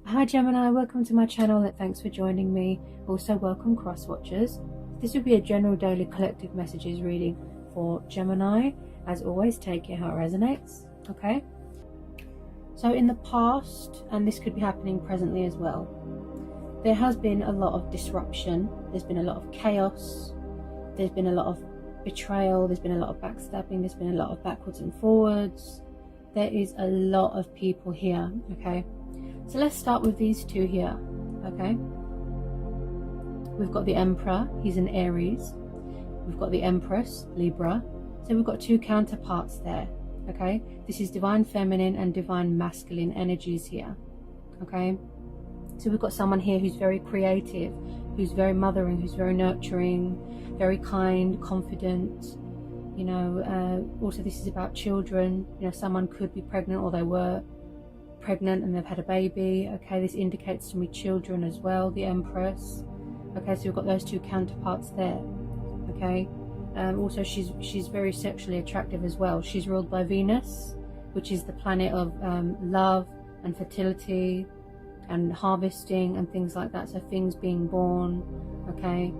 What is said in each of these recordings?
Hi Gemini, welcome to my channel and thanks for joining me. Also welcome cross watchers. This will be a general daily collective messages reading for Gemini. As always, take it how it resonates, okay? So in the past, and this could be happening presently as well, there has been a lot of disruption, there's been a lot of chaos, there's been a lot of betrayal, there's been a lot of backstabbing, there's been a lot of backwards and forwards. There is a lot of people here, okay? So let's start with these two here, okay? We've got the Emperor, he's an Aries. We've got the Empress, Libra. So we've got two counterparts there, okay? This is divine feminine and divine masculine energies here, okay? So we've got someone here who's very creative, who's very mothering, who's very nurturing, very kind, confident. You know, also this is about children. You know, someone could be pregnant or they were pregnant and they've had a baby, okay? This indicates to me children as well, the Empress. Okay, so we've got those two counterparts there, okay? Also she's very sexually attractive as well. She's ruled by Venus, which is the planet of love and fertility and harvesting and things like that, so things being born, okay?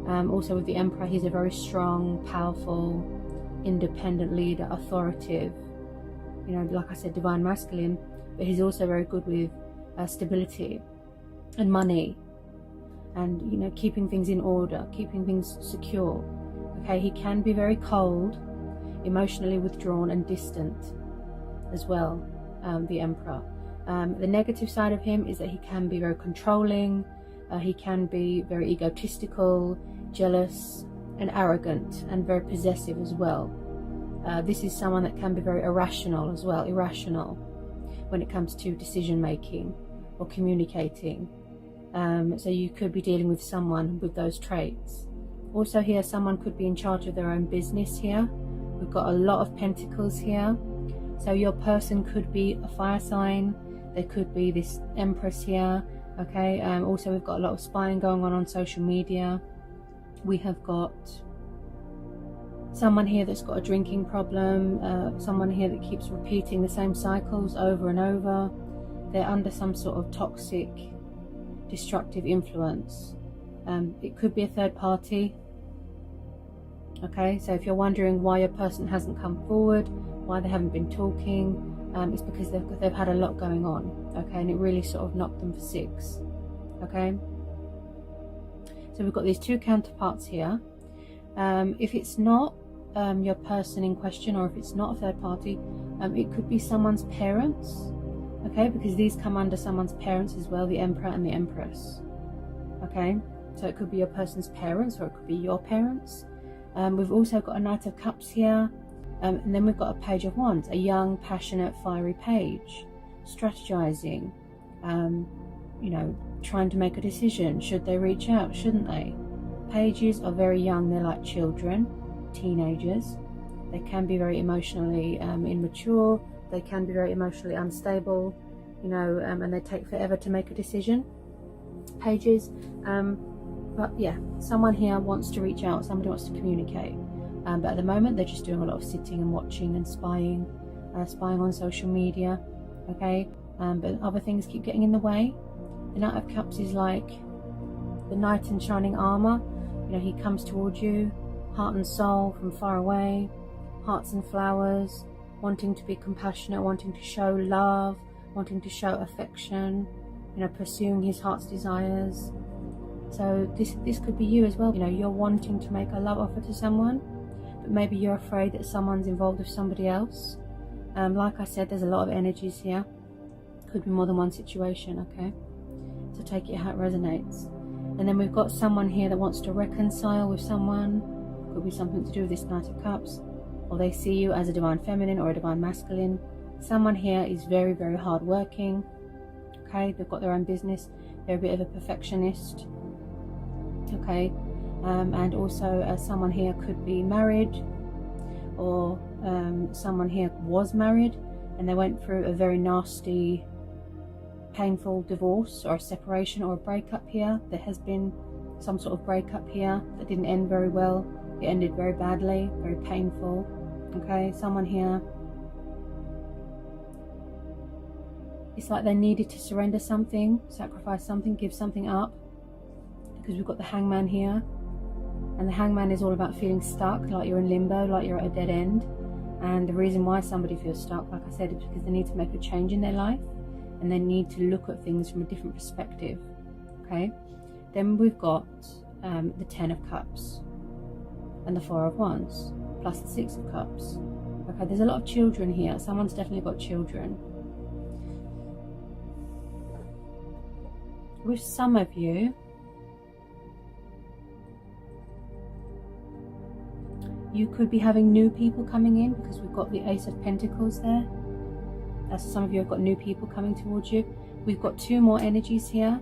Also with the Emperor, he's a very strong, powerful, independent leader, authoritative, you know, like I said, divine masculine, but he's also very good with stability and money and, you know, keeping things in order, keeping things secure, okay? He can be very cold, emotionally withdrawn and distant as well, the Emperor. The negative side of him is that he can be very controlling, he can be very egotistical, jealous and arrogant and very possessive as well. This is someone that can be very irrational as well, irrational when it comes to decision making or communicating. So you could be dealing with someone with those traits. Also here, someone could be in charge of their own business here. We've got a lot of pentacles here. So your person could be a fire sign. There could be this Empress here, okay? Also we've got a lot of spying going on social media. We have got someone here that's got a drinking problem, someone here that keeps repeating the same cycles over and over. They're under some sort of toxic, destructive influence. It could be a third party, okay? So if you're wondering why your person hasn't come forward, why they haven't been talking, it's because they've had a lot going on, okay? And it really sort of knocked them for six, okay? So we've got these two counterparts here. If it's not your person in question, or if it's not a third party, it could be someone's parents, okay? Because these come under someone's parents as well, the Emperor and the Empress, okay? So it could be your person's parents or it could be your parents. We've also got a Knight of Cups here, and then we've got a Page of Wands, a young, passionate, fiery page, strategizing, you know, trying to make a decision. Should they reach out? Shouldn't they? Pages are very young. They're like children, teenagers. They can be very emotionally immature. They can be very emotionally unstable, you know, and they take forever to make a decision. Pages, but yeah, someone here wants to reach out. Somebody wants to communicate, but at the moment they're just doing a lot of sitting and watching and spying on social media, okay? But other things keep getting in the way. The Knight of Cups is like the knight in shining armor. You know, he comes towards you, heart and soul, from far away, hearts and flowers, wanting to be compassionate, wanting to show love, wanting to show affection, you know, pursuing his heart's desires. So this could be you as well. You know, you're wanting to make a love offer to someone, but maybe you're afraid that someone's involved with somebody else. Like I said, there's a lot of energies here. Could be more than one situation, okay? So take it how it resonates. And then we've got someone here that wants to reconcile with someone. Could be something to do with this Knight of Cups, or they see you as a divine feminine or a divine masculine. Someone here is very, very hard working, okay? They've got their own business. They're a bit of a perfectionist, okay? And also someone here could be married, or someone here was married and they went through a very nasty, painful divorce or a separation or a breakup here. There has been some sort of breakup here that didn't end very well. It ended very badly, very painful, okay? Someone here It's like they needed to surrender something, sacrifice something, give something up, because we've got the Hangman here, and the Hangman is all about feeling stuck, like you're in limbo, like you're at a dead end. And the reason why somebody feels stuck, like I said, is because they need to make a change in their life, and they need to look at things from a different perspective. Okay, then we've got the 10 of Cups and the 4 of Wands plus the 6 of Cups. Okay, there's a lot of children here. Someone's definitely got children. With some of you, you could be having new people coming in, because we've got the Ace of Pentacles there. Some of you have got new people coming towards you. We've got 2 more energies here.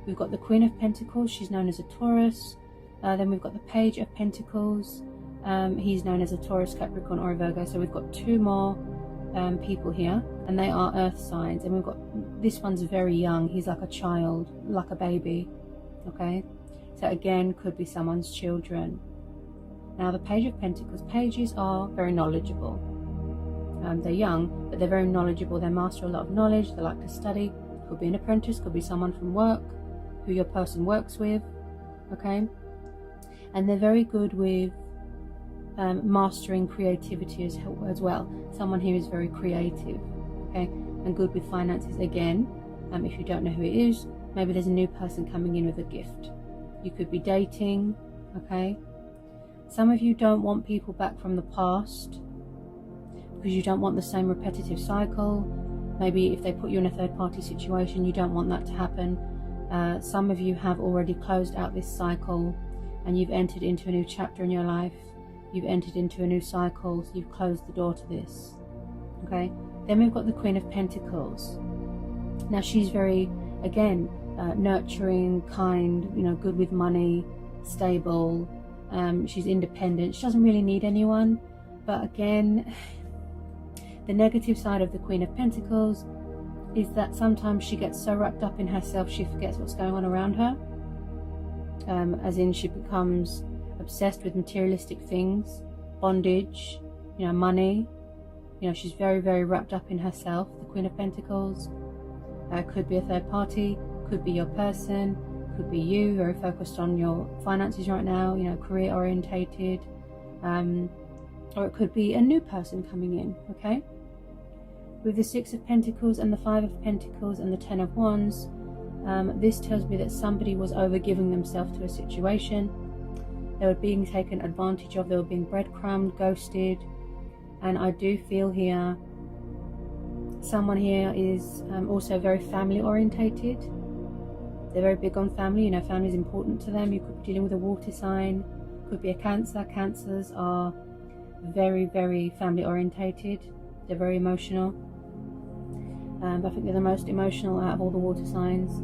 We've got the Queen of Pentacles, she's known as a Taurus. Then we've got the Page of Pentacles, he's known as a Taurus, Capricorn or a Virgo. So we've got 2 more people here, and they are earth signs. And we've got, this one's very young, he's like a child, like a baby. Okay, so again, could be someone's children. Now the Page of Pentacles, pages are very knowledgeable. They're young, but they're very knowledgeable. They master a lot of knowledge, they like to study. Could be an apprentice, could be someone from work, who your person works with. Okay, and they're very good with mastering creativity as well. Someone here is very creative, okay, and good with finances. Again, if you don't know who it is, maybe there's a new person coming in with a gift. You could be dating. Okay, some of you don't want people back from the past, because you don't want the same repetitive cycle. Maybe if they put you in a third-party situation, you don't want that to happen. Some of you have already closed out this cycle, and you've entered into a new chapter in your life. You've entered into a new cycle, so you've closed the door to this. Okay, then we've got the Queen of Pentacles. Now she's very, again, nurturing, kind, you know, good with money, stable. She's independent. She doesn't really need anyone. But again, the negative side of the Queen of Pentacles is that sometimes she gets so wrapped up in herself, she forgets what's going on around her. As in, she becomes obsessed with materialistic things, bondage, you know, money. You know, she's very, very wrapped up in herself, the Queen of Pentacles. Could be a third party, could be your person, could be you, very focused on your finances right now, you know, career orientated. Or it could be a new person coming in. Okay, with the 6 of Pentacles and the 5 of Pentacles and the 10 of Wands, this tells me that somebody was overgiving themselves to a situation. They were being taken advantage of, they were being breadcrumbed, ghosted. And I do feel here, someone here is also very family orientated. They're very big on family, you know, family is important to them. You could be dealing with a water sign, could be a Cancer. Cancers are very, very family orientated. They're very emotional. I think they're the most emotional out of all the water signs.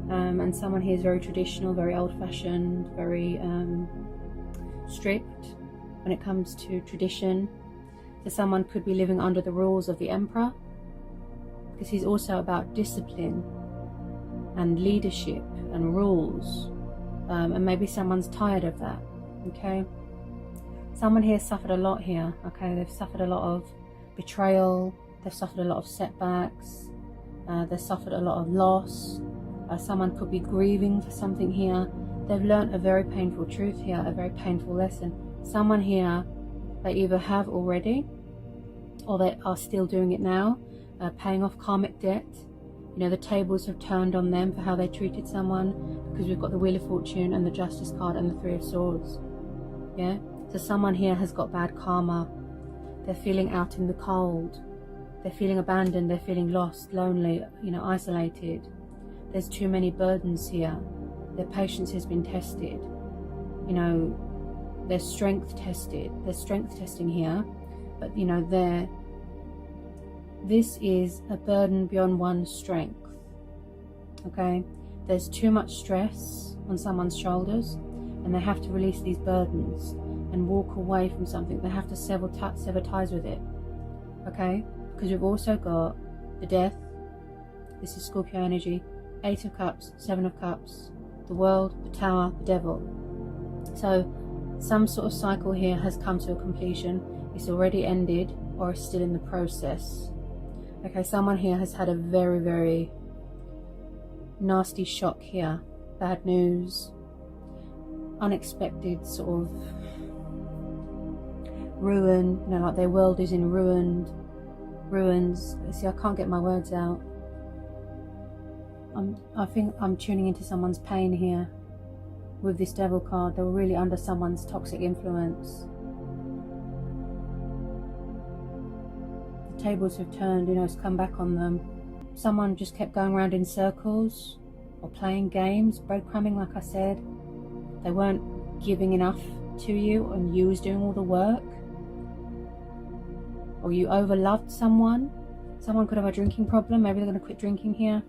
And someone here is very traditional, very old-fashioned, very strict when it comes to tradition. So someone could be living under the rules of the Emperor, because he's also about discipline and leadership and rules. And maybe someone's tired of that. Okay, someone here suffered a lot here. Okay, they've suffered a lot of betrayal, they've suffered a lot of setbacks, they've suffered a lot of loss. Someone could be grieving for something here. They've learned a very painful truth here, a very painful lesson. Someone here, they either have already, or they are still doing it now, paying off karmic debt. You know, the tables have turned on them for how they treated someone, because we've got the Wheel of Fortune and the Justice card and the 3 of Swords. Yeah, so someone here has got bad karma. They're feeling out in the cold. They're feeling abandoned. They're feeling lost, lonely, you know, isolated. There's too many burdens here. Their patience has been tested. You know, their strength tested. There's strength testing here. But, you know, this is a burden beyond one's strength. Okay? There's too much stress on someone's shoulders, and they have to release these burdens and walk away from something. They have to sever ties with it. Okay? Because we've also got the Death. This is Scorpio energy. 8 of Cups, 7 of Cups, the World, the Tower, the Devil. So some sort of cycle here has come to a completion. It's already ended, or is still in the process. Okay, someone here has had a very, very nasty shock here. Bad news, unexpected sort of ruin, you know, like their world is in ruins. See, I can't get my words out. I think I'm tuning into someone's pain here with this Devil card. They were really under someone's toxic influence. The tables have turned, you know, it's come back on them. Someone just kept going around in circles or playing games, breadcrumbing, like I said. They weren't giving enough to you, and you was doing all the work. Or you overloved someone. Someone could have a drinking problem. Maybe they're going to quit drinking here.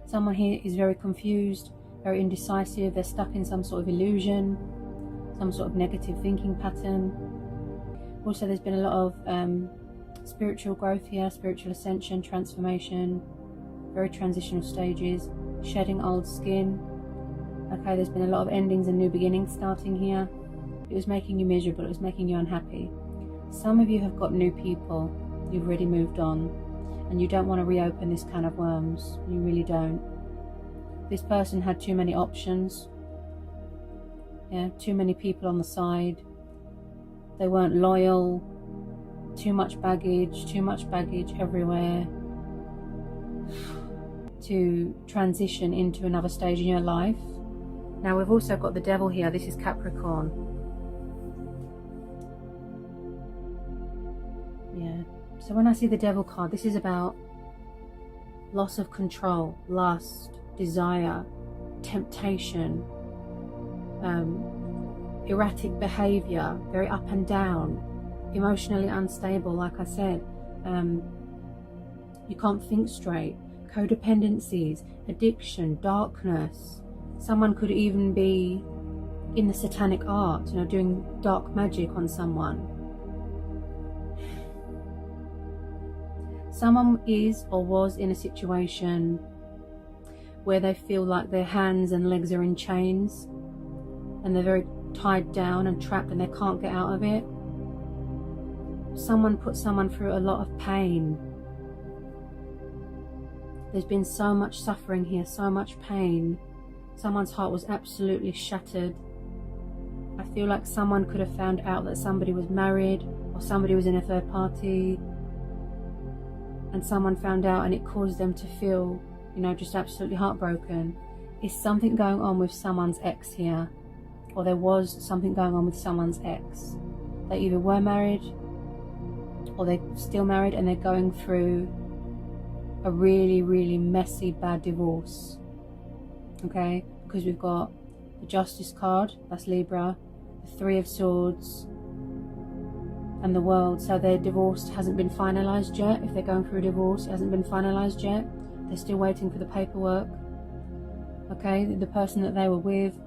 Someone here is very confused, very indecisive. They're stuck in some sort of illusion, some sort of negative thinking pattern. Also, there's been a lot of spiritual growth here, spiritual ascension, transformation, very transitional stages, shedding old skin. Okay, there's been a lot of endings and new beginnings starting here. It was making you miserable. It was making you unhappy. Some of you have got new people. You've already moved on, and you don't want to reopen this can of worms. You really don't. This person had too many options. Yeah, too many people on the side. They weren't loyal. Too much baggage everywhere to transition into another stage in your life. Now we've also got the Devil here. This is Capricorn. Yeah. So when I see the Devil card, this is about loss of control, lust, desire, temptation, erratic behavior, very up and down, emotionally unstable, like I said. You can't think straight, codependencies, addiction, darkness. Someone could even be in the satanic art, you know, doing dark magic on someone. Someone is or was in a situation where they feel like their hands and legs are in chains and they're very tied down and trapped and they can't get out of it. Someone put someone through a lot of pain. There's been so much suffering here, so much pain. Someone's heart was absolutely shattered. I feel like someone could have found out that somebody was married or somebody was in a third party, and someone found out and it caused them to feel, you know, just absolutely heartbroken. Is something going on with someone's ex here? Or there was something going on with someone's ex. They either were married or they're still married and they're going through a really, really messy, bad divorce. Okay? Because we've got the Justice card, that's Libra, the Three of Swords, and the World. So their divorce hasn't been finalized yet. If they're going through a divorce, it hasn't been finalized yet. They're still waiting for the paperwork. Okay, the person that they were with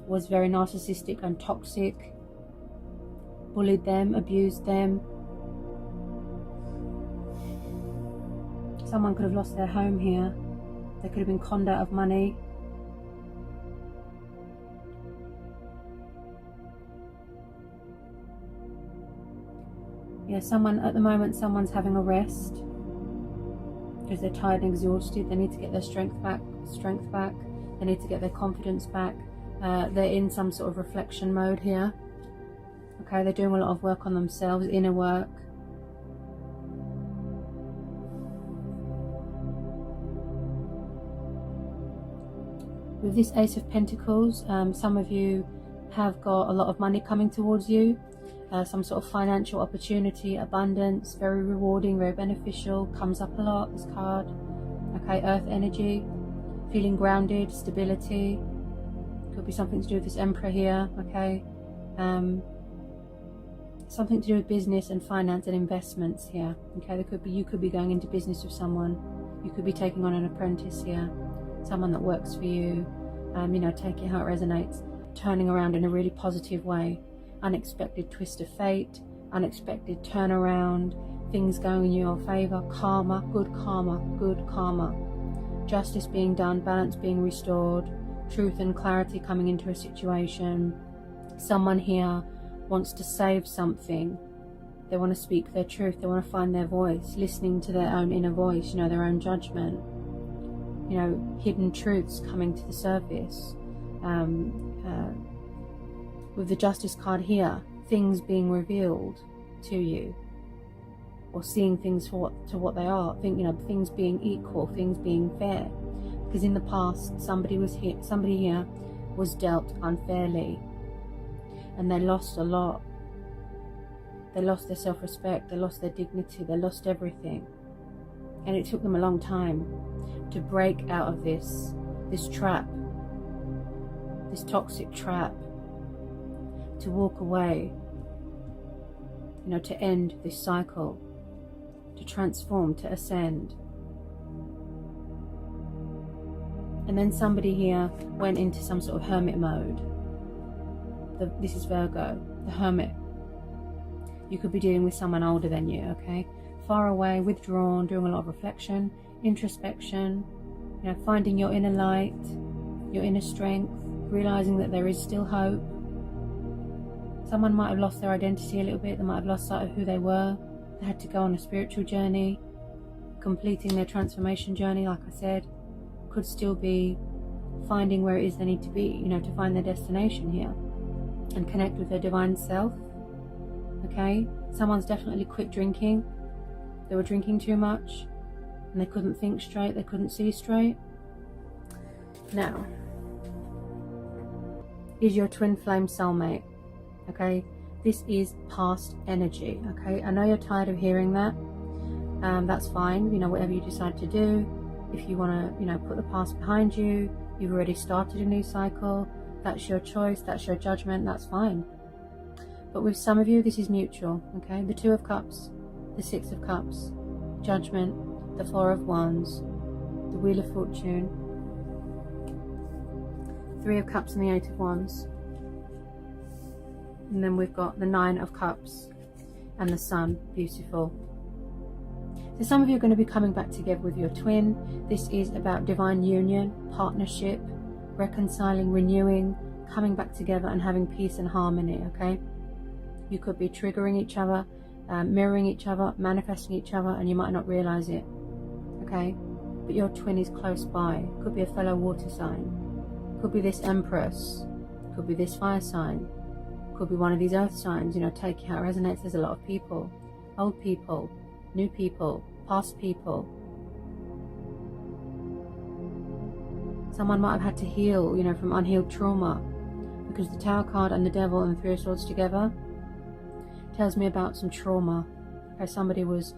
was very narcissistic and toxic, bullied them, abused them. Someone could have lost their home here. They could have been conned out of money. Yeah, at the moment, someone's having a rest because they're tired and exhausted. They need to get their strength back. They need to get their confidence back. They're in some sort of reflection mode here. Okay, they're doing a lot of work on themselves, inner work. With this Ace of Pentacles, some of you have got a lot of money coming towards you. Some sort of financial opportunity, abundance, very rewarding, very beneficial, comes up a lot, this card. Okay, earth energy, feeling grounded, stability. Could be something to do with this Emperor here, okay. Something to do with business and finance and investments here. Okay, you could be going into business with someone. You could be taking on an apprentice here. Someone that works for you. You know, take it how it resonates. Turning around in a really positive way. Unexpected twist of fate, unexpected turnaround, things going in your favor, karma, good karma, justice being done, balance being restored, truth and clarity coming into a situation. Someone here wants to save something. They want to speak their truth. They want to find their voice, listening to their own inner voice, you know, their own judgment, you know, hidden truths coming to the surface. With the Justice card here, things being revealed to you, or seeing things for what they are. Things being equal, things being fair. Because in the past, somebody here was dealt unfairly, and they lost a lot. They lost their self-respect, they lost their dignity, they lost everything. And it took them a long time to break out of this trap, this toxic trap, to walk away, you know, to end this cycle, to transform, to ascend. And then somebody here went into some sort of hermit mode. This is Virgo, the hermit. You could be dealing with someone older than you, okay? Far away, withdrawn, doing a lot of reflection, introspection, you know, finding your inner light, your inner strength, realizing that there is still hope. Someone might have lost their identity a little bit. They might have lost sight of who they were. They had to go on a spiritual journey, completing their transformation journey, like I said. Could still be finding where it is they need to be, you know, to find their destination here and connect with their divine self. Okay, someone's definitely quit drinking. They were drinking too much and they couldn't think straight, they couldn't see straight. Now, is your twin flame soulmate. Okay, this is past energy. Okay, I know you're tired of hearing that. That's fine, you know, whatever you decide to do. If you want to, you know, put the past behind you, you've already started a new cycle, that's your choice, that's your judgment, that's fine. But with some of you, this is mutual, okay? The Two of Cups, the Six of Cups, Judgment, the Four of Wands, the Wheel of Fortune, Three of Cups and the Eight of Wands. And then we've got the Nine of Cups and the Sun, beautiful. So some of you are going to be coming back together with your twin. This is about divine union, partnership, reconciling, renewing, coming back together and having peace and harmony, okay? You could be triggering each other, mirroring each other, manifesting each other, and you might not realize it, okay? But your twin is close by. Could be a fellow water sign. Could be this Empress. Could be this fire sign. Could be one of these earth signs. You know, take it how it resonates. There's a lot of people. Old people, new people, past people. Someone might have had to heal, you know, from unhealed trauma. Because the Tower card and the Devil and the Three of Swords together tells me about some trauma. Okay, somebody was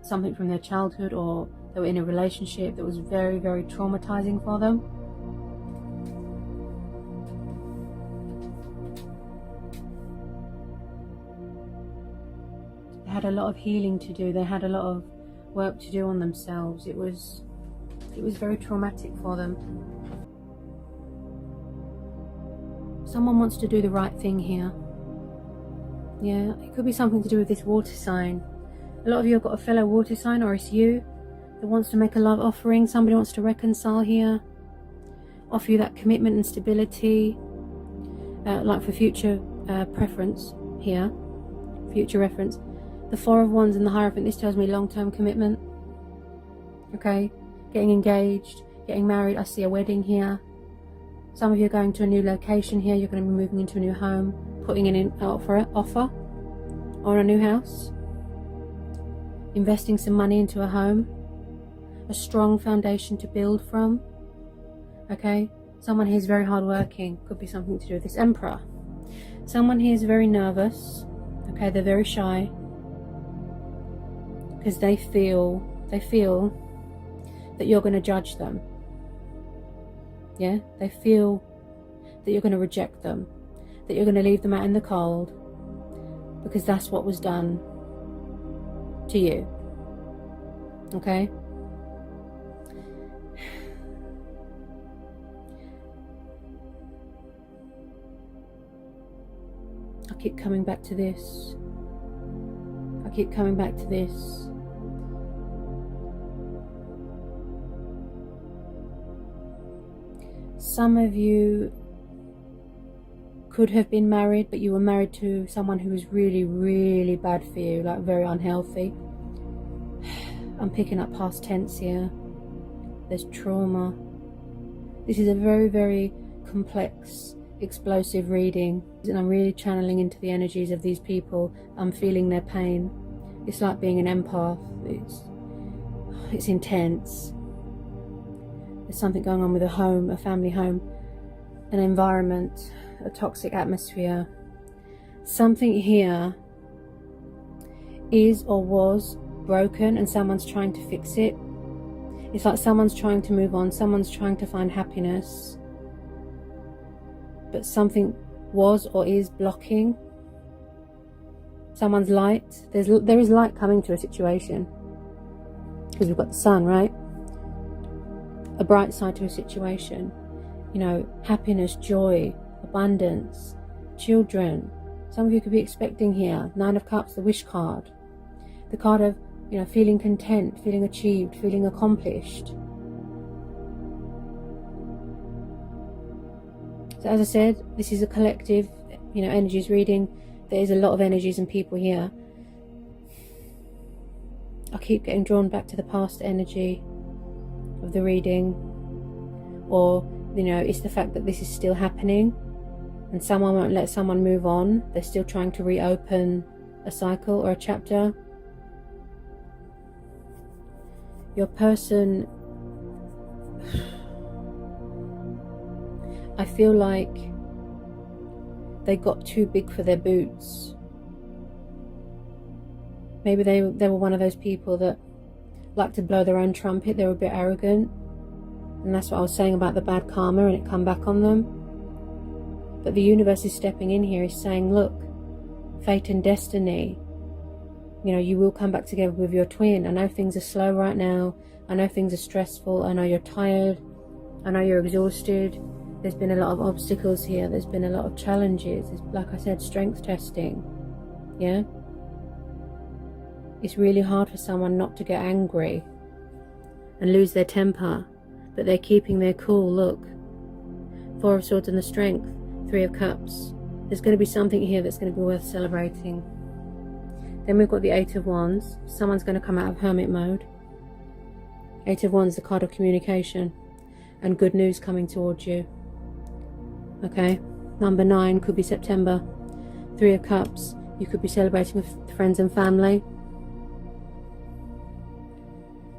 something from their childhood, or they were in a relationship that was very, very traumatizing for them. They had a lot of healing to do. They had a lot of work to do on themselves. It was very traumatic for them. Someone wants to do the right thing here. Yeah, it could be something to do with this water sign. A lot of you have got a fellow water sign, or it's you that wants to make a love offering. Somebody wants to reconcile here, offer you that commitment and stability, like for future preference here, future reference. The Four of Wands and the Hierophant, this tells me long-term commitment. Okay, getting engaged, getting married. I see a wedding here. Some of you are going to a new location here. You're going to be moving into a new home, putting in an offer on a new house, investing some money into a home, a strong foundation to build from. Okay, someone here is very hardworking. Could be something to do with this Emperor. Someone here is very nervous. Okay, they're very shy because they feel that you're going to judge them. Yeah, they feel that you're going to reject them, that you're going to leave them out in the cold, because that's what was done to you. Okay? I keep coming back to this. I keep coming back to this. Some of you could have been married, but you were married to someone who was really, really bad for you, like very unhealthy. I'm picking up past tense here. There's trauma. This is a very, very complex, explosive reading, and I'm really channeling into the energies of these people. I'm feeling their pain. It's like being an empath. It's intense. There's something going on with a home, a family home, an environment, a toxic atmosphere. Something here is or was broken and someone's trying to fix it. It's like someone's trying to move on, someone's trying to find happiness, but something was or is blocking someone's light. There is light coming to a situation, because we've got the sun, right? A bright side to a situation, you know, happiness, joy, abundance, children. Some of you could be expecting here. 9 of Cups, the wish card, the card of, you know, feeling content, feeling achieved, feeling accomplished. So as I said, this is a collective, you know, energies reading. There is a lot of energies and people here. I keep getting drawn back to the past energy of the reading, or, you know, it's the fact that this is still happening and someone won't let someone move on. They're still trying to reopen a cycle or a chapter. Your person, I feel like they got too big for their boots. Maybe they were one of those people that like to blow their own trumpet. They were a bit arrogant, and that's what I was saying about the bad karma and it come back on them. But the universe is stepping in here, is saying, look, fate and destiny, you know, you will come back together with your twin. I know things are slow right now. I know things are stressful. I know you're tired. I know you're exhausted. There's been a lot of obstacles here. There's been a lot of challenges. It's, like I said, strength testing. Yeah? It's really hard for someone not to get angry and lose their temper, but they're keeping their cool. Look, 4 of Swords and the Strength, 3 of Cups. There's going to be something here that's going to be worth celebrating. Then we've got the 8 of Wands. Someone's going to come out of hermit mode. 8 of Wands, the card of communication and good news coming towards you. Okay, number 9 could be September. 3 of Cups, you could be celebrating with friends and family.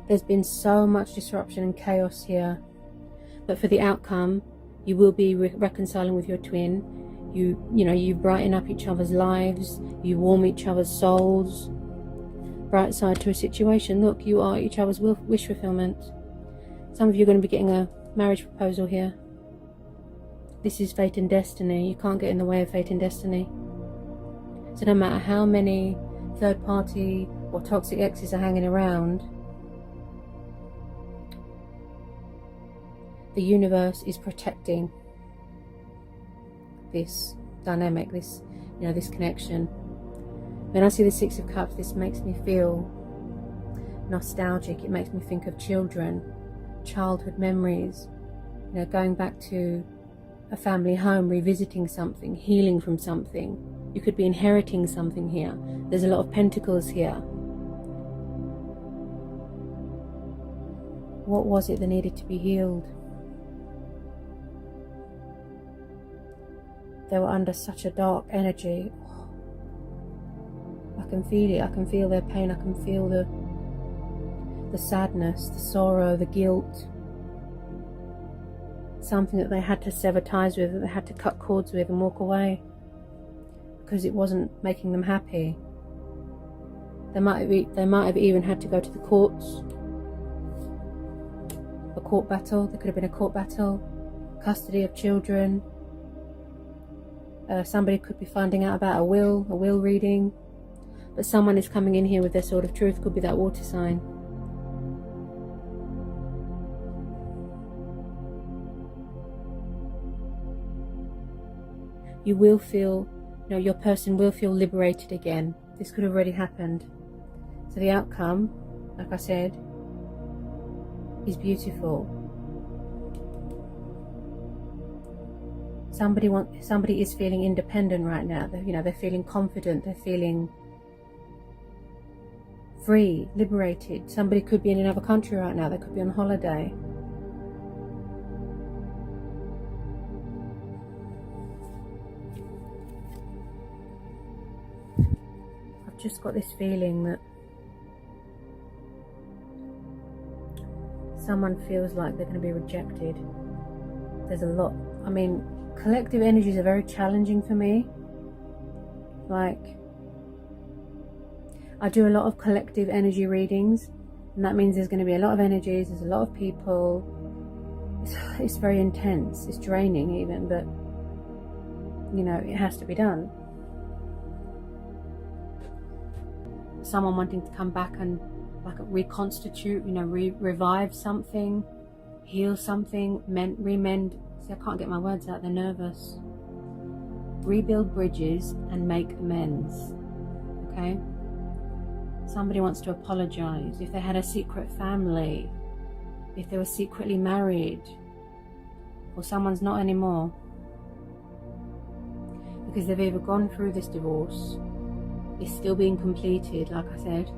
There's been so much disruption and chaos here, but for the outcome, you will be reconciling with your twin. You know, you brighten up each other's lives, you warm each other's souls. Bright side to a situation. Look, you are each other's wish fulfillment. Some of you are going to be getting a marriage proposal here. This is fate and destiny. You can't get in the way of fate and destiny. So no matter how many third party or toxic exes are hanging around, the universe is protecting this dynamic, this, you know, this connection. When I see the 6 of Cups, this makes me feel nostalgic. It makes me think of children, childhood memories, you know, going back to a family home, revisiting something, healing from something. You could be inheriting something here. There's a lot of pentacles here. What was it that needed to be healed? They were under such a dark energy. I can feel it. I can feel their pain. I can feel the sadness, the sorrow, the guilt. Something that they had to sever ties with, that they had to cut cords with and walk away because it wasn't making them happy. They might have even had to go to the courts. A court battle. There could have been a court battle. Custody of children. Somebody could be finding out about a will reading. But someone is coming in here with their sword of truth. Could be that water sign. You will feel, you know, your person will feel liberated again. This could have already happened. So the outcome, like I said, is beautiful. somebody is feeling independent right now. They're feeling confident, they're feeling free, liberated. Somebody could be in another country right now, they could be on holiday. I've just got this feeling that someone feels like they're going to be rejected. There's a lot. I mean, collective energies are very challenging for me. Like, I do a lot of collective energy readings, and that means there's going to be a lot of energies, there's a lot of people. It's very intense, it's draining even, but it has to be done. Someone wanting to come back and reconstitute, revive something, heal something, remend. See, I can't get my words out, they're nervous. Rebuild bridges and make amends. Okay? Somebody wants to apologize. If they had a secret family, if they were secretly married, or someone's not anymore. Because they've either gone through this divorce, it's still being completed, like I said,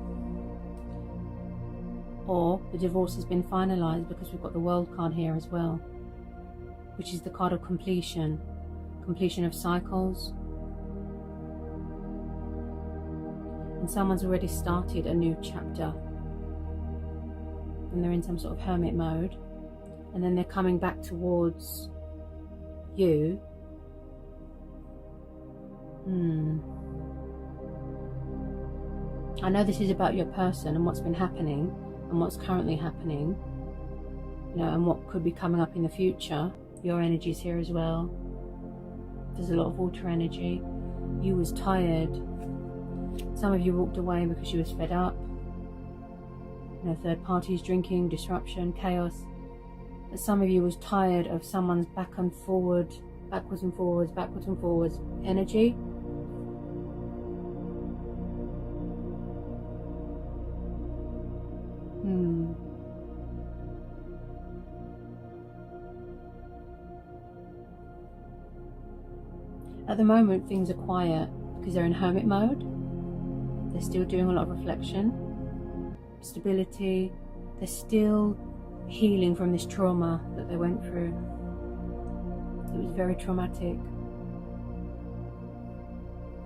or the divorce has been finalized, because we've got the World card here as well, which is the card of completion of cycles. And someone's already started a new chapter, and they're in some sort of hermit mode, and then they're coming back towards you. I know this is about your person and what's been happening and what's currently happening, and what could be coming up in the future. Your energy's here as well. There's a lot of water energy. You was tired. Some of you walked away because you was fed up. Third parties, drinking, disruption, chaos. But some of you was tired of someone's back and forward, backwards and forwards, backwards and forwards energy. At the moment, things are quiet because they're in hermit mode. They're still doing a lot of reflection, stability. They're still healing from this trauma that they went through. It was very traumatic.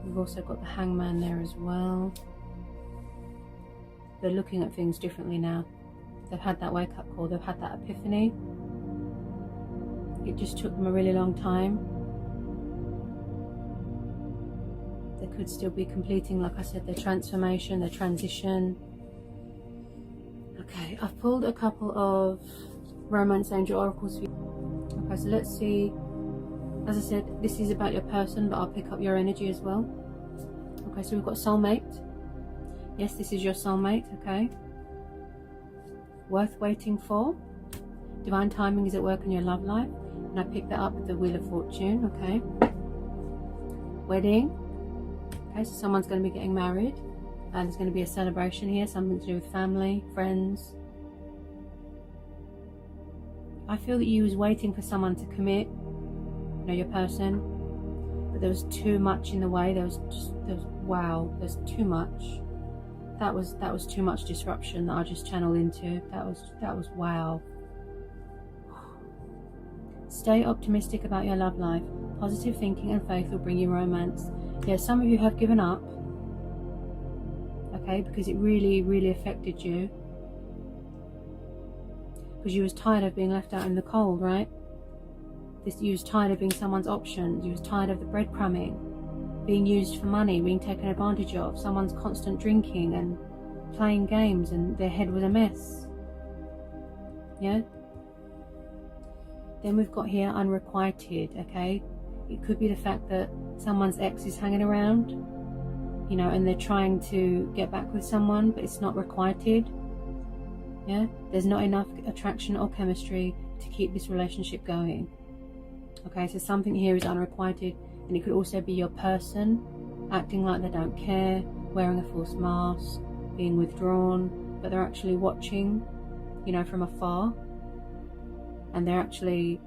We've also got the Hangman there as well. They're looking at things differently now. They've had that wake-up call. They've had that epiphany. It just took them a really long time. They could still be completing, like I said, their transformation, their transition. Okay, I've pulled a couple of Romance Angel Oracles for you. Okay, so let's see. As I said, this is about your person, but I'll pick up your energy as well. Okay, so we've got soulmate. Yes, this is your soulmate, okay. Worth waiting for. Divine timing is at work in your love life. And I picked that up with the Wheel of Fortune, okay. Wedding. Okay, so someone's going to be getting married. There's going to be a celebration here, something to do with family, friends. I feel that you was waiting for someone to commit, your person, but there was too much in the way. There's too much. That was too much disruption that I just channeled into. That was wow. Stay optimistic about your love life. Positive thinking and faith will bring you romance. Yeah, some of you have given up. Okay, because it really, really affected you. Because you was tired of being left out in the cold, right? You was tired of being someone's option. You was tired of the breadcrumbing, being used for money, being taken advantage of, someone's constant drinking and playing games, and their head was a mess. Yeah? Then we've got here unrequited, okay? It could be the fact that someone's ex is hanging around, and they're trying to get back with someone, but it's not requited. Yeah? There's not enough attraction or chemistry to keep this relationship going. Okay, so something here is unrequited, and it could also be your person acting like they don't care, wearing a false mask, being withdrawn, but they're actually watching, from afar, and they're actually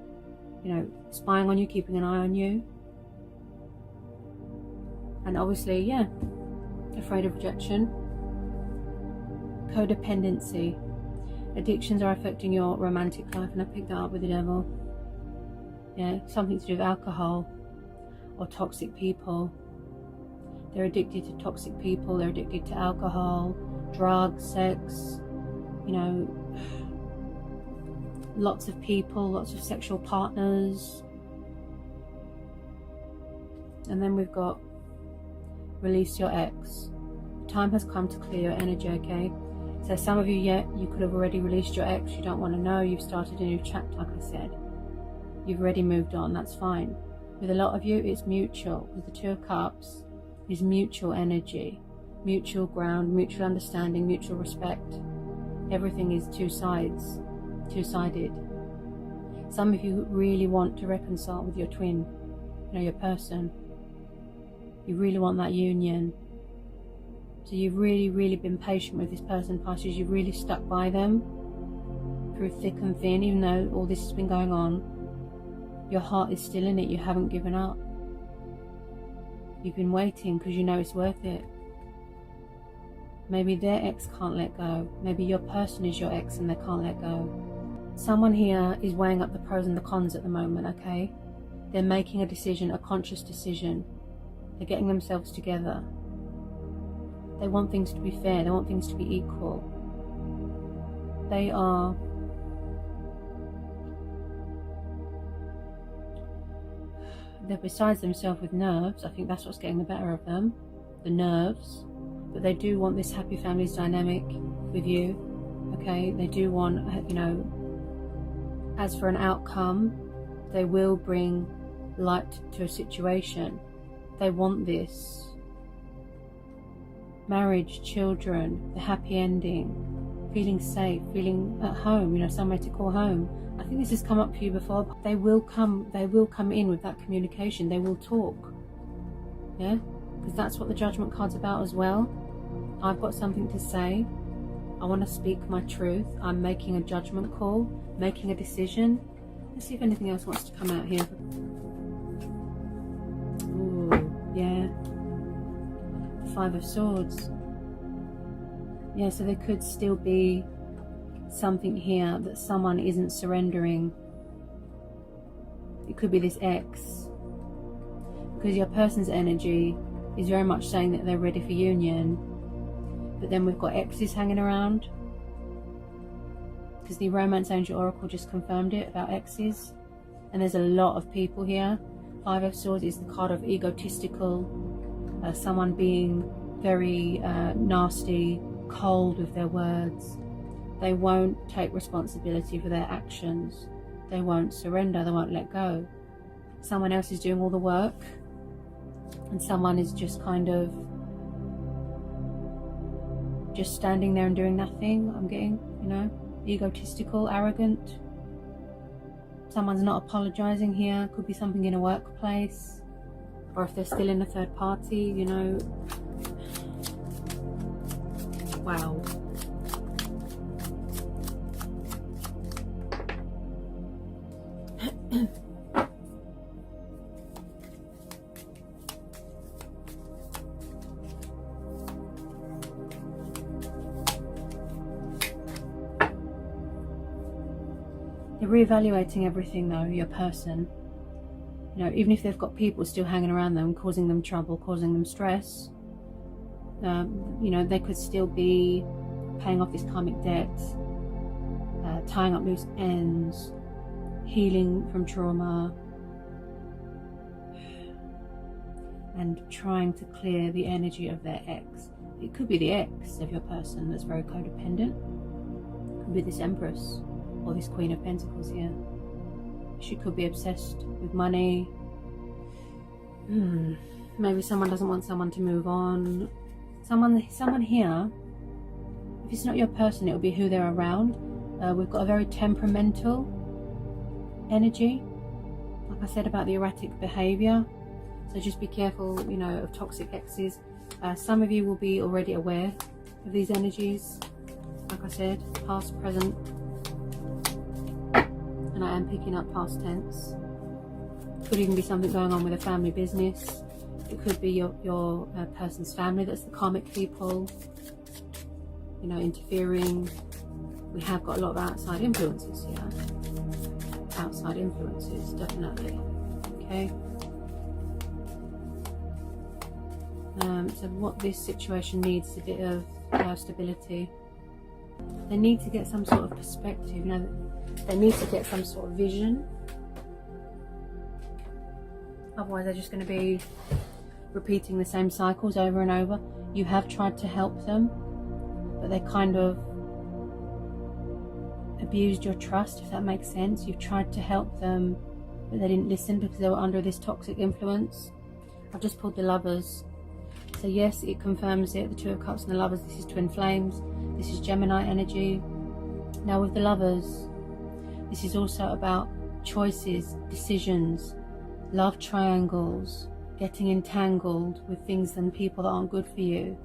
you know, spying on you, keeping an eye on you. And obviously, yeah, afraid of rejection. Codependency. Addictions are affecting your romantic life, and I picked that up with the devil. Yeah, something to do with alcohol or toxic people. They're addicted to toxic people, they're addicted to alcohol, drugs, sex, you know, lots of people, lots of sexual partners. And then we've got release your ex. Time has come to clear your energy, okay? So some of you, yeah, you could have already released your ex, you don't want to know, you've started a new chapter, like I said. You've already moved on, that's fine. With a lot of you, it's mutual. With the Two of Cups, is mutual energy, mutual ground, mutual understanding, mutual respect. Everything is two sides, two-sided. Some of you really want to reconcile with your twin, you know, your person. You really want that union. So you've really been patient with this person, Pisces. You've really stuck by them through thick and thin, even though all this has been going on. Your heart is still in it. You haven't given up. You've been waiting because you know it's worth it. Maybe their ex can't let go. Maybe your person is your ex and they can't let go. Someone here is weighing up the pros and the cons at the moment, okay? They're making a decision, a conscious decision. They're getting themselves together. They want things to be fair. They want things to be equal. They're beside themselves with nerves. I think that's what's getting the better of them. The nerves. But they do want this happy families dynamic with you. Okay? They do want, you know, as for an outcome, they will bring light to a situation. They want this. Marriage, children, the happy ending, feeling safe, feeling at home, you know, somewhere to call home. I think this has come up for you before. They will come in with that communication. They will talk. Yeah? Because that's what the Judgment card's about as well. I've got something to say. I want to speak my truth. I'm making a judgment call, making a decision. Let's see if anything else wants to come out here. Ooh, yeah. The Five of Swords. Yeah, so there could still be something here that someone isn't surrendering. It could be this ex. Because your person's energy is very much saying that they're ready for union. But then we've got exes hanging around. Because the Romance Angel Oracle just confirmed it about exes. And there's a lot of people here. Five of Swords is the card of egotistical. Someone being very nasty, cold with their words. They won't take responsibility for their actions. They won't surrender. They won't let go. Someone else is doing all the work. And someone is just kind of just standing there and doing nothing. I'm getting, you know, egotistical, arrogant. Someone's not apologizing here. Could be something in a workplace. Or if they're still in a third party, you know. Wow. They're reevaluating everything though, your person. You know, even if they've got people still hanging around them, causing them trouble, causing them stress, you know, they could still be paying off this karmic debt, tying up loose ends, healing from trauma, and trying to clear the energy of their ex. It could be the ex of your person that's very codependent. It could be this Empress or this Queen of Pentacles here. She could be obsessed with money. Maybe someone doesn't want someone to move on. Someone here, if it's not your person, it'll be who they're around. We've got a very temperamental energy, like I said about the erratic behavior. So just be careful, you know, of toxic exes. Some of you will be already aware of these energies, like I said, past, present, and I am picking up past tense. Could even be something going on with a family business. It could be your person's family that's the karmic people, you know, interfering. We have got a lot of outside influences here. Outside influences, definitely. Okay. So what this situation needs is a bit of stability. They need to get some sort of perspective, you know, they need to get some sort of vision. Otherwise they're just going to be repeating the same cycles over and over. You have tried to help them, but they kind of abused your trust, if that makes sense. You've tried to help them, but they didn't listen because they were under this toxic influence. I've just pulled the Lovers. So yes, it confirms it, the Two of Cups and the Lovers. This is twin flames. This is Gemini energy. Now with the Lovers, this is also about choices, decisions, love triangles, getting entangled with things and people that aren't good for you,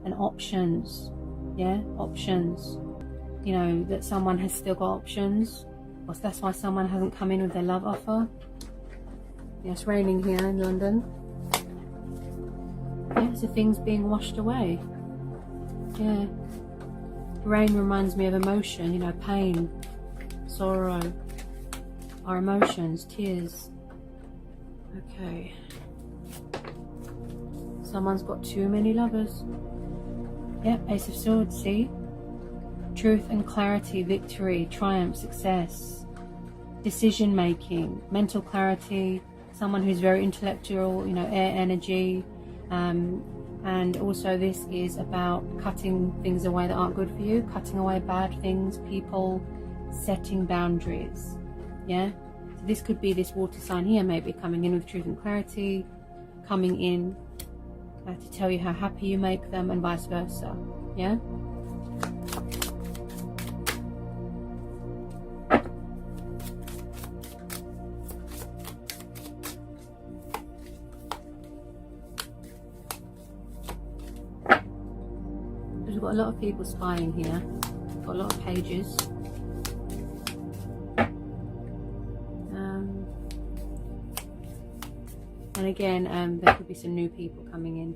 and options. Yeah, options. You know, that someone has still got options. Or that's why someone hasn't come in with their love offer. Yeah, it's raining here in London. Yeah, so things being washed away. Yeah. Rain reminds me of emotion, you know, pain, sorrow, our emotions, tears. Okay. Someone's got too many lovers. Yep, Ace of Swords, see? Truth and clarity, victory, triumph, success, decision making, mental clarity, someone who's very intellectual, you know, air energy. And also this is about cutting things away that aren't good for you, cutting away bad things, people, setting boundaries. Yeah, so this could be this water sign here, maybe coming in with truth and clarity, coming in to tell you how happy you make them, and vice versa. Yeah. We've got a lot of people spying here. Got a lot of pages. And again, there could be some new people coming in.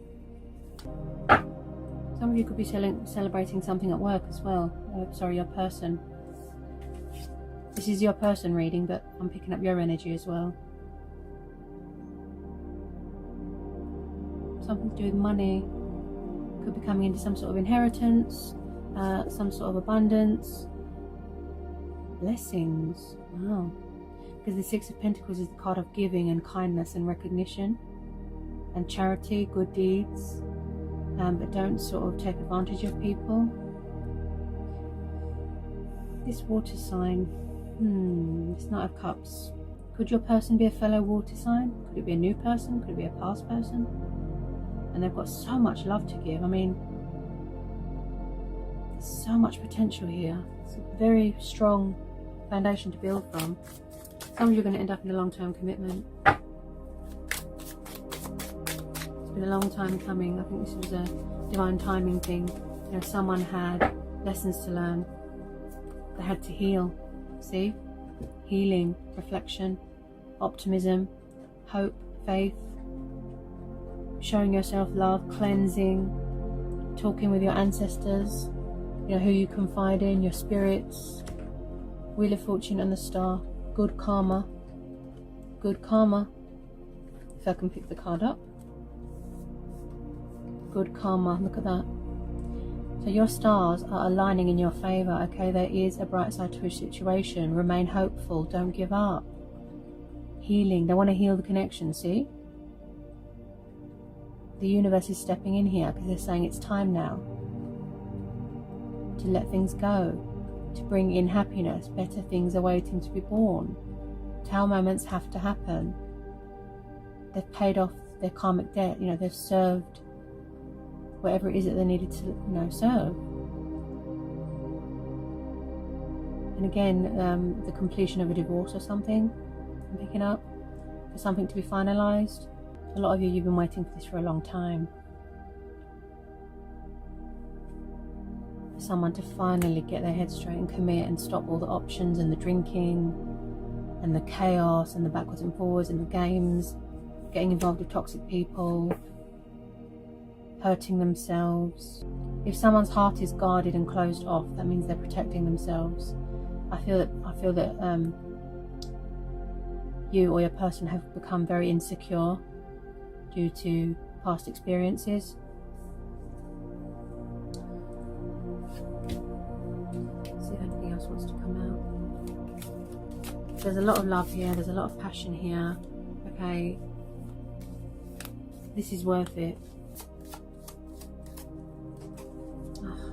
Some of you could be celebrating something at work as well. Sorry, your person. This is your person reading, but I'm picking up your energy as well. Something to do with money. Could be coming into some sort of inheritance, some sort of abundance, blessings. Wow. Because the Six of Pentacles is the card of giving and kindness and recognition and charity, good deeds, but don't sort of take advantage of people. This water sign, this Knight of Cups. Could your person be a fellow water sign? Could it be a new person? Could it be a past person? And they've got so much love to give. I mean, there's so much potential here. It's a very strong foundation to build from. Some of you are going to end up in a long-term commitment. It's been a long time coming. I think this was a divine timing thing. You know, someone had lessons to learn. They had to heal. See? Healing, reflection, optimism, hope, faith. Showing yourself love, cleansing, talking with your ancestors, you know, who you confide in, your spirits, Wheel of Fortune and the Star, good karma, if I can pick the card up, good karma, look at that. So your stars are aligning in your favor, okay? There is a bright side to a situation. Remain hopeful, don't give up. Healing, they want to heal the connection, see? The universe is stepping in here because they're saying it's time now to let things go, to bring in happiness, better things are waiting to be born. Tau moments have to happen. They've paid off their karmic debt, you know, they've served whatever it is that they needed to, you know, serve. And again, the completion of a divorce or something, I'm picking up, for something to be finalized. A lot of you, you've been waiting for this for a long time. For someone to finally get their head straight and commit and stop all the options and the drinking, and the chaos and the backwards and forwards and the games, getting involved with toxic people, hurting themselves. If someone's heart is guarded and closed off, that means they're protecting themselves. I feel that you or your person have become very insecure due to past experiences. Let's see if anything else wants to come out. There's a lot of love here, there's a lot of passion here. Okay, this is worth it.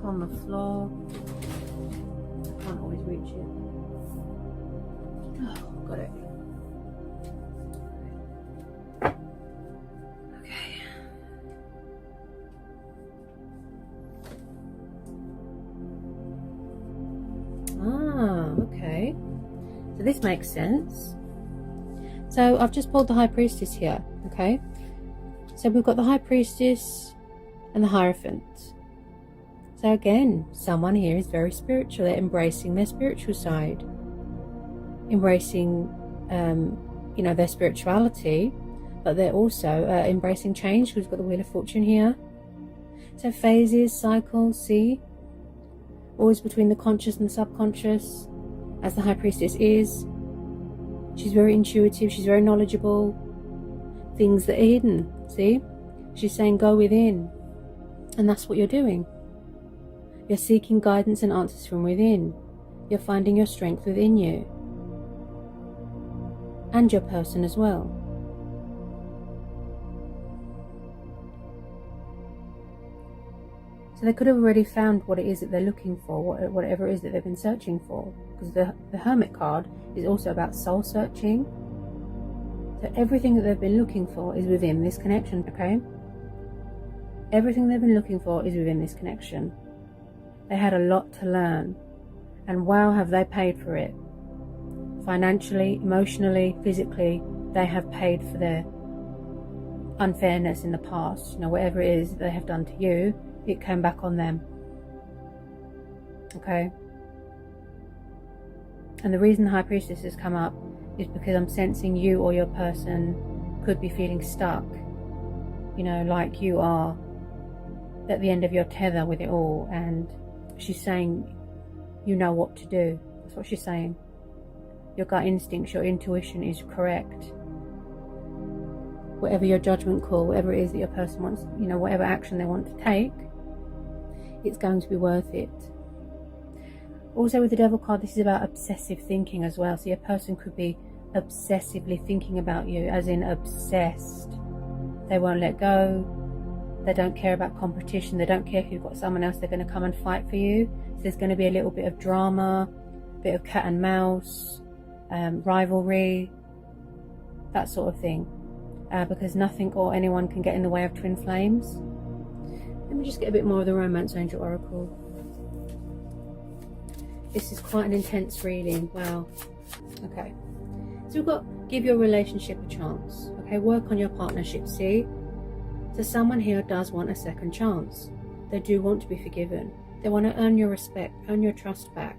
On the floor, I can't always reach it. Oh, got it. Okay. Okay. So this makes sense. So I've just pulled the High Priestess here, okay? So we've got the High Priestess and the Hierophant. So again, someone here is very spiritual. They're embracing their spiritual side, embracing, their spirituality, but they're also embracing change. We've got the Wheel of Fortune here. So phases, cycles, see? Always between the conscious and the subconscious, as the High Priestess is. She's very intuitive, she's very knowledgeable. Things that are hidden, see? She's saying go within. And that's what you're doing. You're seeking guidance and answers from within. You're finding your strength within you. And your person as well. So they could have already found what it is that they're looking for, whatever it is that they've been searching for. Because the Hermit card is also about soul searching. So everything that they've been looking for is within this connection, okay? Everything they've been looking for is within this connection. They had a lot to learn, and wow, have they paid for it. Financially, emotionally, physically, they have paid for their unfairness in the past. Whatever it is they have done to you, it came back on them. Okay? And the reason the High Priestess has come up is because I'm sensing you or your person could be feeling stuck. Like you are at the end of your tether with it all, and she's saying you know what to do. That's what she's saying. Your gut instincts, your intuition is correct. Whatever your judgment call, whatever it is that your person wants, whatever action they want to take, it's going to be worth it. Also with the Devil card, this is about obsessive thinking as well. So your person could be obsessively thinking about you, as in obsessed. They won't let go. They don't care about competition. They don't care if you've got someone else. They're going to come and fight for you. So there's going to be a little bit of drama, a bit of cat and mouse, rivalry, that sort of thing. Because nothing or anyone can get in the way of twin flames. Let me just get a bit more of the Romance Angel Oracle. This is quite an intense reading. Wow. Okay. So we've got give your relationship a chance. Okay, work on your partnership, see? So someone here does want a second chance. They do want to be forgiven. They want to earn your respect, earn your trust back.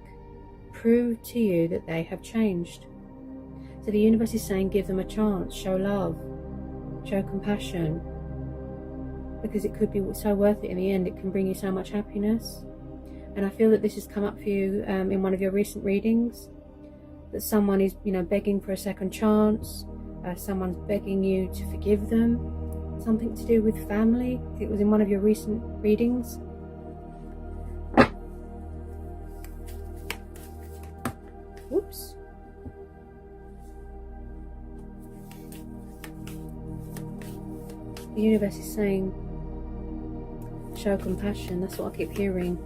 Prove to you that they have changed. So the universe is saying give them a chance, show love, show compassion. Because it could be so worth it in the end. It can bring you so much happiness. And I feel that this has come up for you in one of your recent readings. That someone is, begging for a second chance. Someone's begging you to forgive them. Something to do with family. It was in one of your recent readings. Whoops. The universe is saying, show compassion. That's what I keep hearing.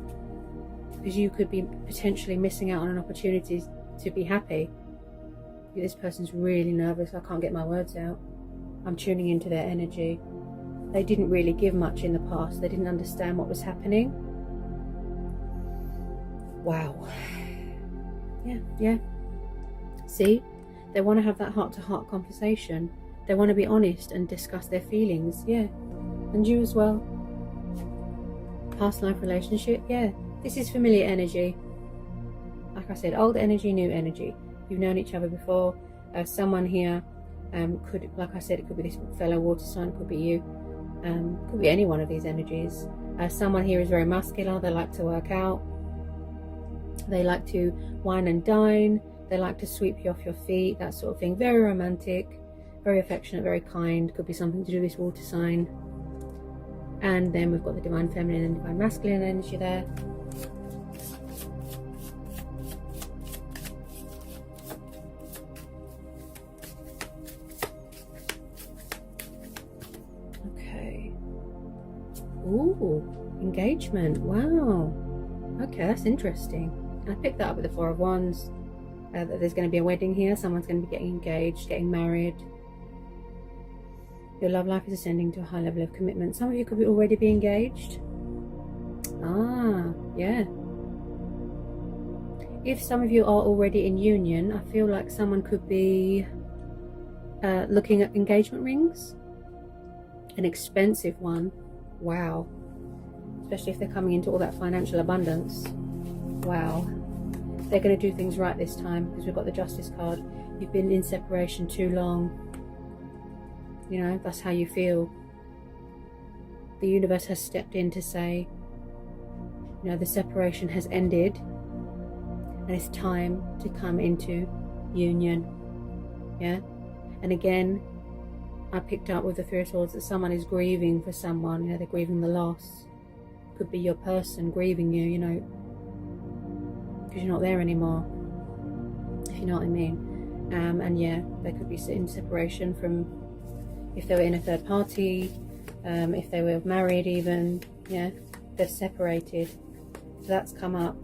Because you could be potentially missing out on an opportunity to be happy. This person's really nervous. I can't get my words out. I'm tuning into their energy. They didn't really give much in the past. They didn't understand what was happening. Wow. Yeah. See? They want to have that heart-to-heart conversation. They want to be honest and discuss their feelings. Yeah. And you as well. Past life relationship. Yeah. This is familiar energy. Like I said, old energy, new energy. You've known each other before. Someone here could, like I said, it could be this fellow water sign, could be you, could be any one of these energies. Someone here is very muscular. They like to work out. They like to wine and dine. They like to sweep you off your feet, that sort of thing. Very romantic, very affectionate, very kind. Could be something to do with this water sign. And then we've got the divine feminine and divine masculine energy there. Okay. Ooh, engagement. Wow. Okay, that's interesting. I picked that up with the Four of Wands. That there's going to be a wedding here. Someone's going to be getting engaged, getting married. Your love life is ascending to a high level of commitment. Some of you could already be engaged. Ah, yeah. If some of you are already in union, I feel like someone could be looking at engagement rings. An expensive one. Wow. Especially if they're coming into all that financial abundance. Wow. They're going to do things right this time, because we've got the Justice card. You've been in separation too long. You know, that's how you feel. The universe has stepped in to say, you know, the separation has ended and it's time to come into union. Yeah. And again, I picked up with the Three of Swords that someone is grieving for someone. You know, they're grieving the loss. Could be your person grieving you, you know, because you're not there anymore, if you know what I mean. And yeah, they could be in separation from, if they were in a third party, if they were married even, yeah, they're separated. So that's come up.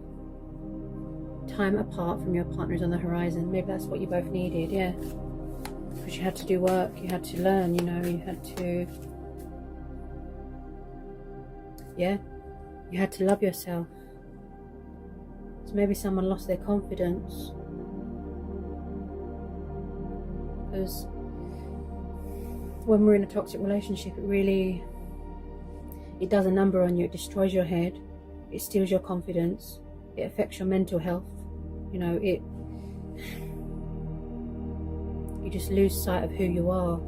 Time apart from your partner is on the horizon. Maybe that's what you both needed, yeah. Because you had to do work, you had to learn, you know, you had to, yeah, you had to love yourself. So maybe someone lost their confidence. Because when we're in a toxic relationship, it does a number on you. It destroys your head. It steals your confidence. It affects your mental health. You know, you just lose sight of who you are.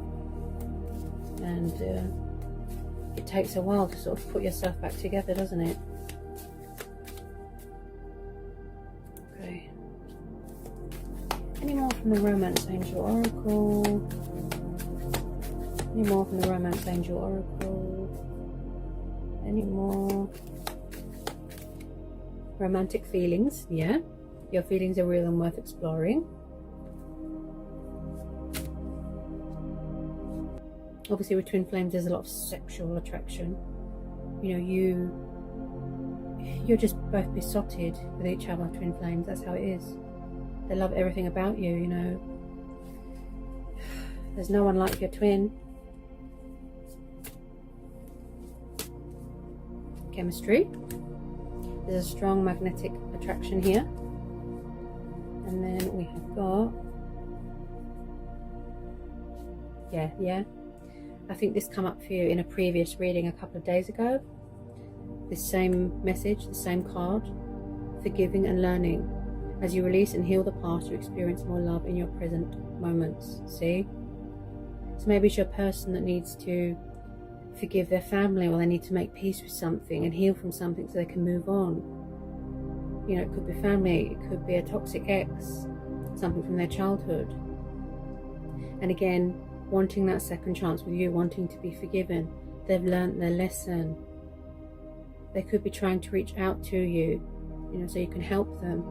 And it takes a while to sort of put yourself back together, doesn't it? Okay. Any more from the Romance Angel Oracle? Any more from the Romance Angel Oracle? Any more? Romantic feelings, yeah. Your feelings are real and worth exploring. Obviously with twin flames there's a lot of sexual attraction. You know, you're just both besotted with each other, twin flames. That's how it is. They love everything about you, you know. There's no one like your twin. Chemistry. There's a strong magnetic attraction here. And then we have got, yeah. I think this came up for you in a previous reading a couple of days ago. This same message, the same card. Forgiving and learning. As you release and heal the past, you experience more love in your present moments. See? So maybe it's your person that needs to forgive their family, or they need to make peace with something and heal from something so they can move on. You know, it could be family, it could be a toxic ex, something from their childhood. And again, wanting that second chance with you, wanting to be forgiven. They've learned their lesson. They could be trying to reach out to you, you know, so you can help them.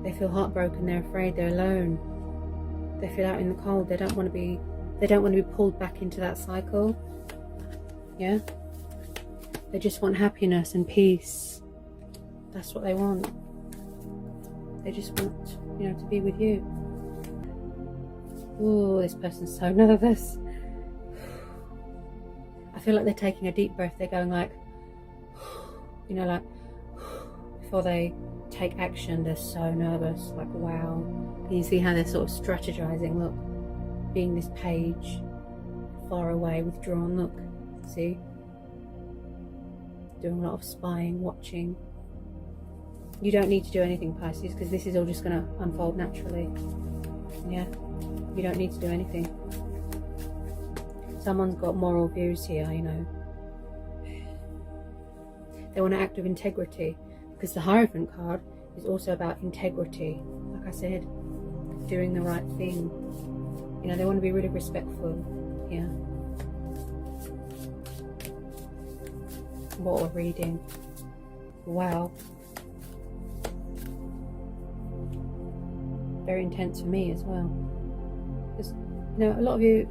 They feel heartbroken, they're afraid, they're alone. They feel out in the cold, they don't want to be pulled back into that cycle. Yeah? They just want happiness and peace. That's what they want. They just want, you know, to be with you. Oh, this person's so nervous. I feel like they're taking a deep breath. They're going like, you know, like before they take action. They're so nervous. Like, wow. Can you see how they're sort of strategizing? Look, being this page, far away, withdrawn. Look, see? Doing a lot of spying, watching. You don't need to do anything, Pisces, because this is all just going to unfold naturally. Yeah. You don't need to do anything. Someone's got moral views here, you know. They want to act with integrity, because the Hierophant card is also about integrity. Like I said, doing the right thing. You know, they want to be really respectful here. What we're reading. Wow. Very intense for me as well. Because, you know, a lot of you,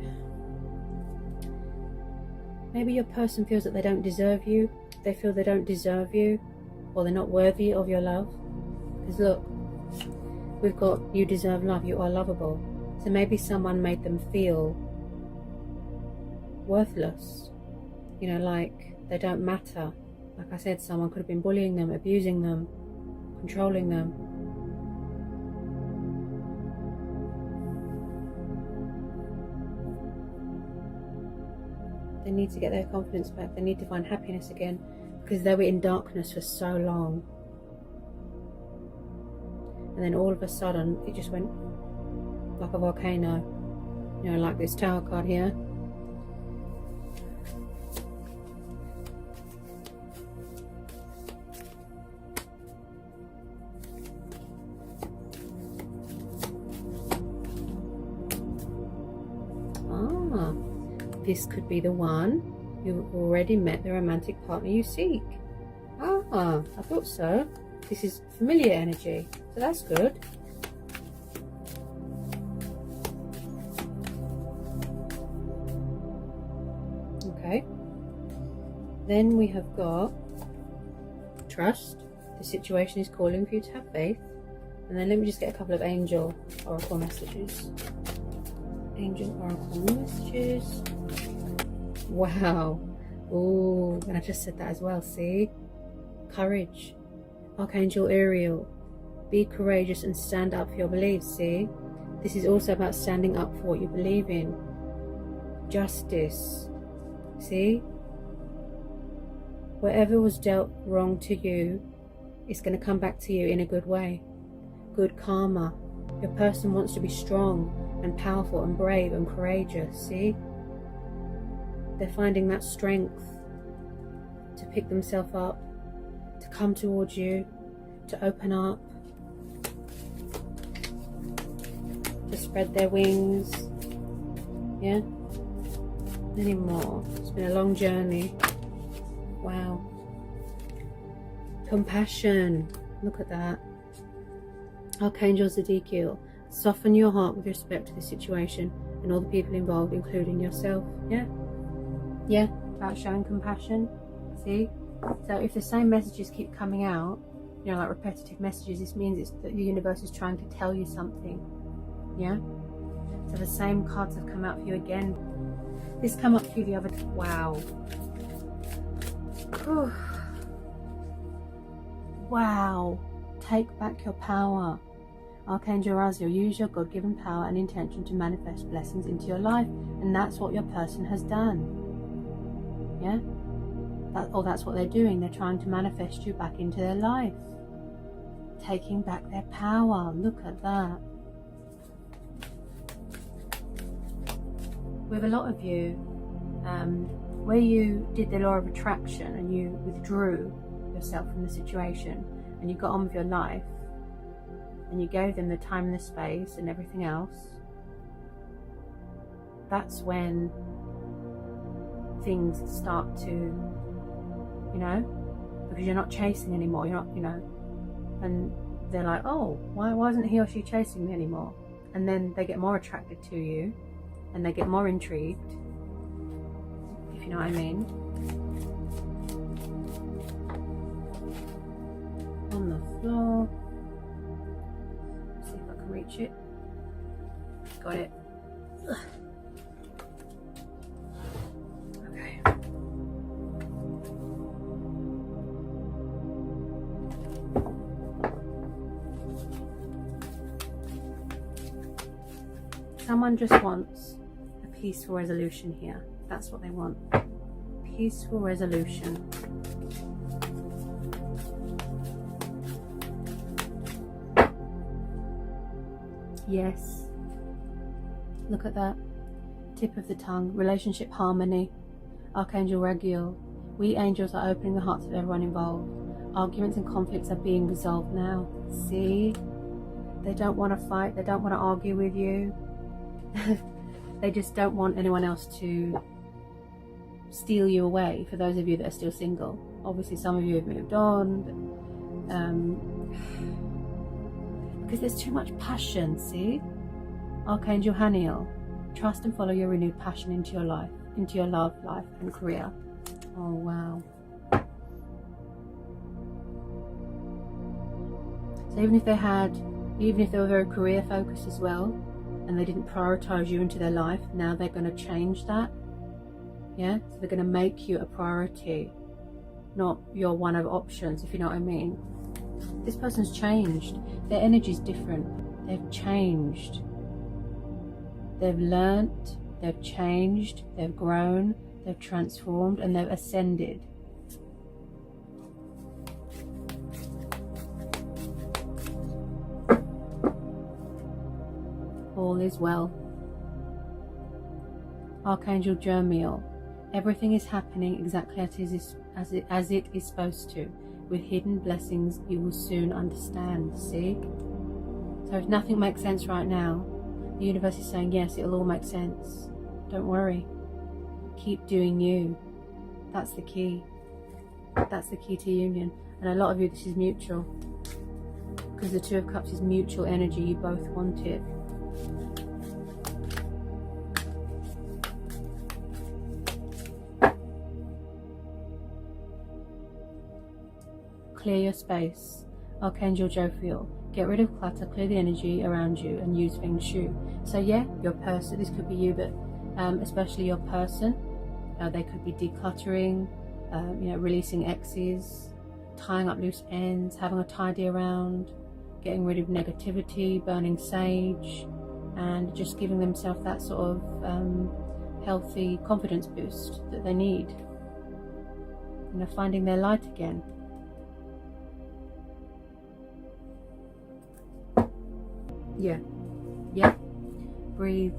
maybe your person feels that they don't deserve you. They feel they don't deserve you, or they're not worthy of your love. Because look, we've got you deserve love, you are lovable. So maybe someone made them feel worthless, you know, like they don't matter. Like I said, someone could have been bullying them, abusing them, controlling them. They need to get their confidence back. They need to find happiness again, because they were in darkness for so long. And then all of a sudden, it just went like a volcano. You know, like this Tower card here. Ah, this could be the one. You've already met the romantic partner you seek. Ah, I thought so. This is familiar energy, so that's good. Okay. Then we have got trust. The situation is calling for you to have faith. And then let me just get a couple of angel oracle messages. Angel oracle messages. Wow. Oh, and I just said that as well, see? Courage. Archangel Ariel. Be courageous and stand up for your beliefs, see? This is also about standing up for what you believe in. Justice. See? Whatever was dealt wrong to you, it's going to come back to you in a good way. Good karma. Your person wants to be strong and powerful and brave and courageous, see? They're finding that strength to pick themselves up, to come towards you, to open up, to spread their wings. Yeah? Any more? It's been a long journey. Wow. Compassion. Look at that. Archangel Zedekiel. Soften your heart with respect to the situation and all the people involved, including yourself. Yeah? Yeah, about showing compassion. See? So if the same messages keep coming out, you know, like repetitive messages, this means it's that the universe is trying to tell you something. Yeah? So the same cards have come out for you again. This came up for you the other day. Wow. Whew. Wow. Take back your power. Archangel Raziel, use your God-given power and intention to manifest blessings into your life. And that's what your person has done. Yeah? That's what they're doing. They're trying to manifest you back into their life. Taking back their power. Look at that. With a lot of you, where you did the law of attraction and you withdrew yourself from the situation and you got on with your life and you gave them the time and the space and everything else, that's when things start to, you know, because you're not chasing anymore, you're not, you know, and they're like, oh, why isn't he or she chasing me anymore? And then they get more attracted to you and they get more intrigued, if you know what I mean. On the floor. Let's see if I can reach it. Got it. Ugh. Okay. Someone just wants a peaceful resolution here. That's what they want. Peaceful resolution. Yes. Look at that. Tip of the tongue. Relationship harmony. Archangel Raguel. We angels are opening the hearts of everyone involved. Arguments and conflicts are being resolved now. See? They don't want to fight. They don't want to argue with you. They just don't want anyone else to steal you away, for those of you that are still single. Obviously some of you have moved on, because there's too much passion. See? Archangel Haniel. Trust and follow your renewed passion into your life, into your love life and career. Oh wow. So even if they were very career focused as well, and they didn't prioritize you into their life, now they're going to change that. Yeah, so they're going to make you a priority, not your one of options, if you know what I mean. This person's changed. Their energy's different. They've changed. They've learnt, they've changed, they've grown, they've transformed, and they've ascended. All is well. Archangel Jermiel. Everything is happening exactly as it is supposed to. With hidden blessings you will soon understand. See? So if nothing makes sense right now, the universe is saying yes, it'll all make sense. Don't worry. Keep doing you. That's the key. That's the key to union. And a lot of you, this is mutual, because the Two of Cups is mutual energy. You both want it. Clear your space. Archangel Jophiel. Get rid of clutter, clear the energy around you, and use Feng Shui. So yeah, your person, this could be you, but especially your person, they could be decluttering, releasing exes, tying up loose ends, having a tidy around, getting rid of negativity, burning sage, and just giving themselves that sort of healthy confidence boost that they need. Finding their light again. Yeah. Breathe.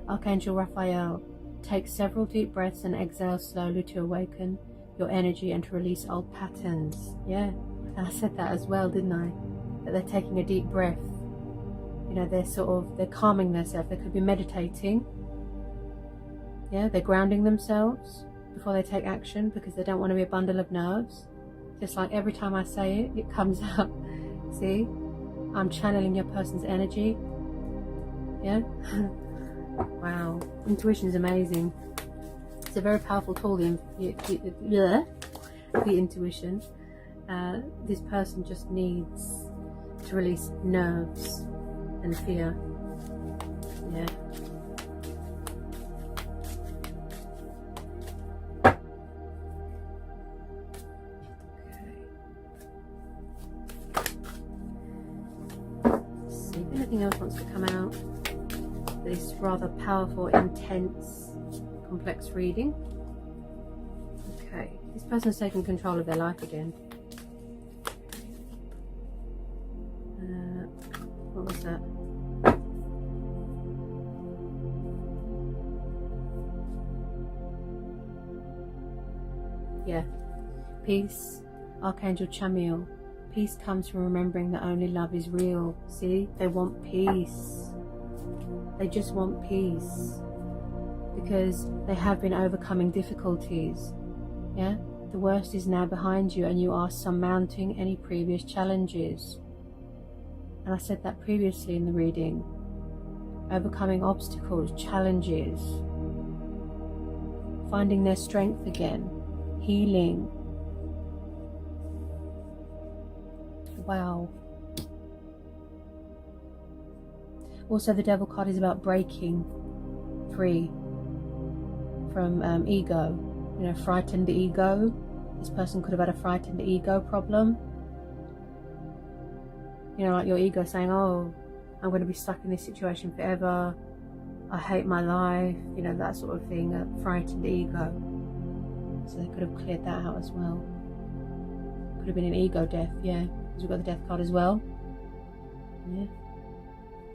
Archangel Raphael. Take several deep breaths and exhale slowly to awaken your energy and to release old patterns. Yeah, and I said that as well, didn't I? That they're taking a deep breath. They're calming themselves. They could be meditating. Yeah, they're grounding themselves before they take action, because they don't want to be a bundle of nerves. Just like every time I say it, it comes up. See? I'm channeling your person's energy. Yeah? Wow. Intuition is amazing. It's a very powerful tool, the intuition. This person just needs to release nerves and fear. Yeah. Anything else wants to come out? This rather powerful, intense, complex reading. Okay, this person's taking control of their life again. What was that? Yeah, peace. Archangel Chamiel. Peace comes from remembering that only love is real. See? They want peace. They just want peace. Because they have been overcoming difficulties. Yeah? The worst is now behind you, and you are surmounting any previous challenges. And I said that previously in the reading. Overcoming obstacles, challenges. Finding their strength again. Healing. Wow. Also, the Devil card is about breaking free from ego. Frightened ego. This person could have had a frightened ego problem. Like your ego saying, oh, I'm going to be stuck in this situation forever. I hate my life. That sort of thing. A frightened ego. So they could have cleared that out as well. Could have been an ego death, yeah. Because we've got the Death card as well. Yeah.